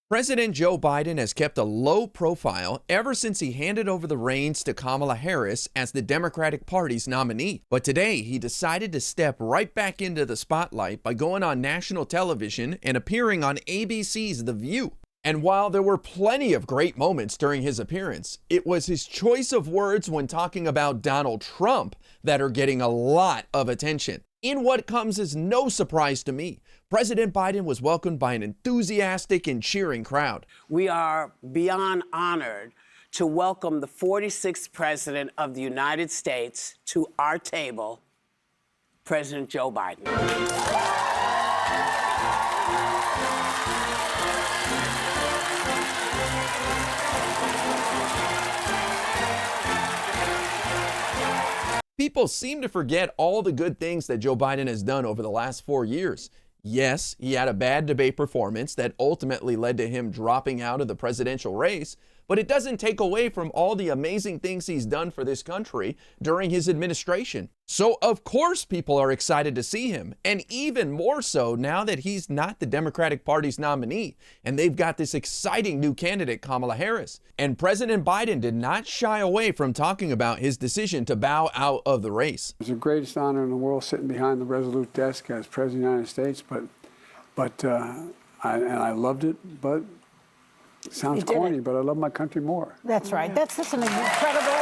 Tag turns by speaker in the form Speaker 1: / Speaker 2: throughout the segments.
Speaker 1: President Joe Biden has kept a low profile ever since he handed over the reins to Kamala Harris as the Democratic Party's nominee. But today, he decided to step right back into the spotlight by going on national television and appearing on ABC's The View. And while there were plenty of great moments during his appearance, it was his choice of words when talking about Donald Trump that are getting a lot of attention. In what comes as no surprise to me, President Biden was welcomed by an enthusiastic and cheering crowd.
Speaker 2: We are beyond honored to welcome the 46th President of the United States to our table, President Joe Biden.
Speaker 1: People seem to forget all the good things that Joe Biden has done over the last 4 years. Yes, he had a bad debate performance that ultimately led to him dropping out of the presidential race, but it doesn't take away from all the amazing things he's done for this country during his administration. So of course people are excited to see him, and even more so now that he's not the Democratic Party's nominee, and they've got this exciting new candidate, Kamala Harris. And President Biden did not shy away from talking about his decision to bow out of the race.
Speaker 3: It's the greatest honor in the world sitting behind the resolute desk as President of the United States, but I loved it, but it sounds corny, but I love my country more.
Speaker 4: That's right. That's just an incredible...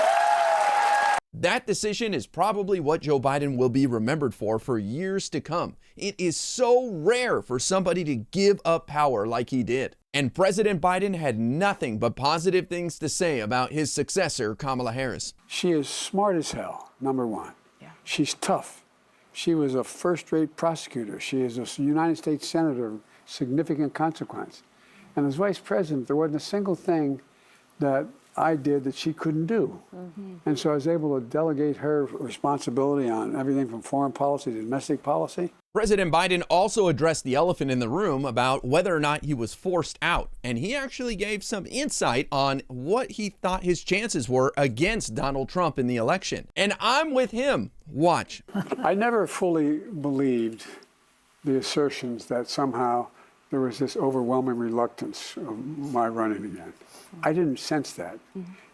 Speaker 1: That decision is probably what Joe Biden will be remembered for years to come. It is so rare for somebody to give up power like he did. And President Biden had nothing but positive things to say about his successor, Kamala Harris.
Speaker 3: She is smart as hell, number one. Yeah. She's tough. She was a first-rate prosecutor. She is a United States Senator of significant consequence. And as vice president, there wasn't a single thing that I did that she couldn't do. And so I was able to delegate her responsibility on everything from foreign policy to domestic policy.
Speaker 1: President Biden also addressed the elephant in the room about whether or not he was forced out. And he actually gave some insight on what he thought his chances were against Donald Trump in the election. And I'm with him. Watch.
Speaker 3: I never fully believed the assertions that somehow there was this overwhelming reluctance of my running again. I didn't sense that.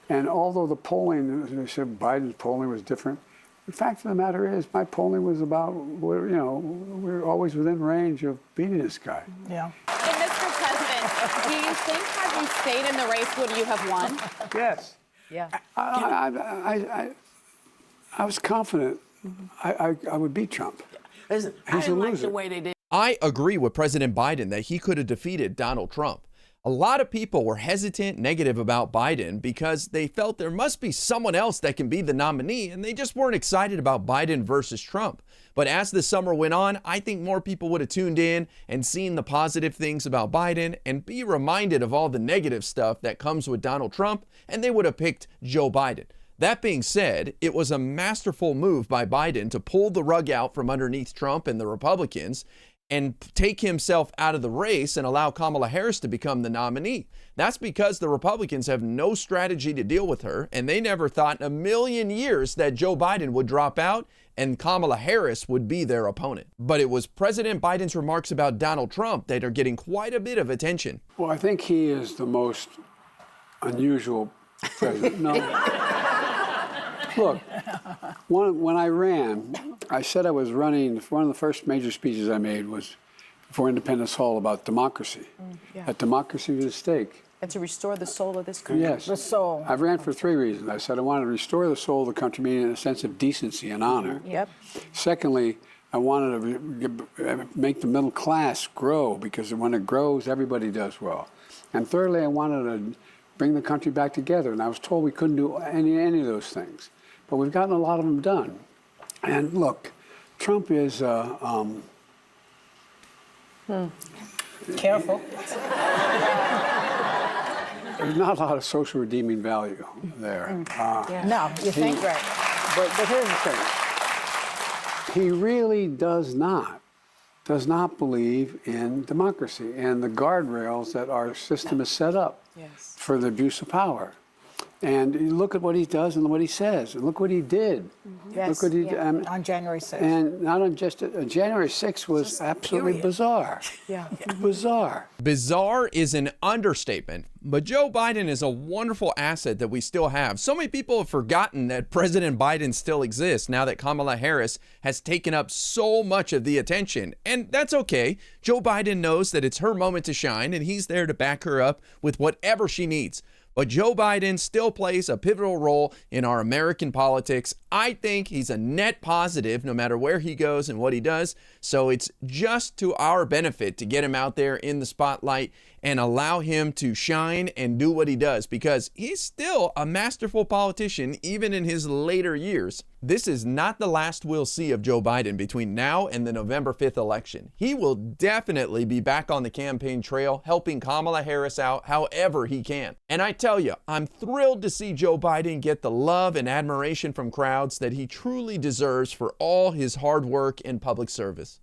Speaker 3: And although the polling, as I said, Biden's polling was different, the fact of the matter is my polling was about, we're always within range of beating this guy.
Speaker 4: Yeah.
Speaker 5: And Mr. President, do you think had you stayed in the race, would you have won?
Speaker 3: Yes.
Speaker 4: Yeah.
Speaker 3: I was confident I would beat Trump.
Speaker 2: Listen, I didn't like the way they did.
Speaker 1: I agree with President Biden that he could have defeated Donald Trump. A lot of people were hesitant, negative about Biden because they felt there must be someone else that can be the nominee, and they just weren't excited about Biden versus Trump. But as the summer went on, I think more people would have tuned in and seen the positive things about Biden and be reminded of all the negative stuff that comes with Donald Trump, and they would have picked Joe Biden. That being said, it was a masterful move by Biden to pull the rug out from underneath Trump and the Republicans and take himself out of the race and allow Kamala Harris to become the nominee. That's because the Republicans have no strategy to deal with her, and they never thought in a million years that Joe Biden would drop out and Kamala Harris would be their opponent. But it was President Biden's remarks about Donald Trump that are getting quite a bit of attention.
Speaker 3: Well, I think he is the most unusual president. No. Look, when I ran, I said I was running, one of the first major speeches I made was before Independence Hall about democracy. That democracy was at stake.
Speaker 6: And to restore the soul of this country.
Speaker 3: Yes.
Speaker 4: The soul.
Speaker 3: I ran for 3 reasons. I said I wanted to restore the soul of the country, meaning a sense of decency and honor.
Speaker 6: Yep.
Speaker 3: Secondly, I wanted to make the middle class grow, because when it grows, everybody does well. And thirdly, I wanted to bring the country back together. And I was told we couldn't do any of those things. But we've gotten a lot of them done. And look, Trump is...
Speaker 4: Careful.
Speaker 3: There's not a lot of social redeeming value there.
Speaker 4: No, you think right.
Speaker 3: But here's the thing. He really does not believe in democracy and the guardrails that our system has set up for the abuse of power. And you look at what he does and what he says, and look what he did.
Speaker 4: Yes,
Speaker 3: Look what he
Speaker 4: on January 6th.
Speaker 3: And not on just January 6th was absolutely bizarre.
Speaker 4: Yeah.
Speaker 3: Bizarre.
Speaker 1: Bizarre is an understatement, but Joe Biden is a wonderful asset that we still have. So many people have forgotten that President Biden still exists now that Kamala Harris has taken up so much of the attention. And that's okay. Joe Biden knows that it's her moment to shine, and he's there to back her up with whatever she needs. But Joe Biden still plays a pivotal role in our American politics. I think he's a net positive no matter where he goes and what he does. So it's just to our benefit to get him out there in the spotlight and allow him to shine and do what he does, because he's still a masterful politician even in his later years. This is not the last we'll see of Joe Biden between now and the November 5th election. He will definitely be back on the campaign trail, helping Kamala Harris out however he can. And I tell you, I'm thrilled to see Joe Biden get the love and admiration from crowds that he truly deserves for all his hard work and public service.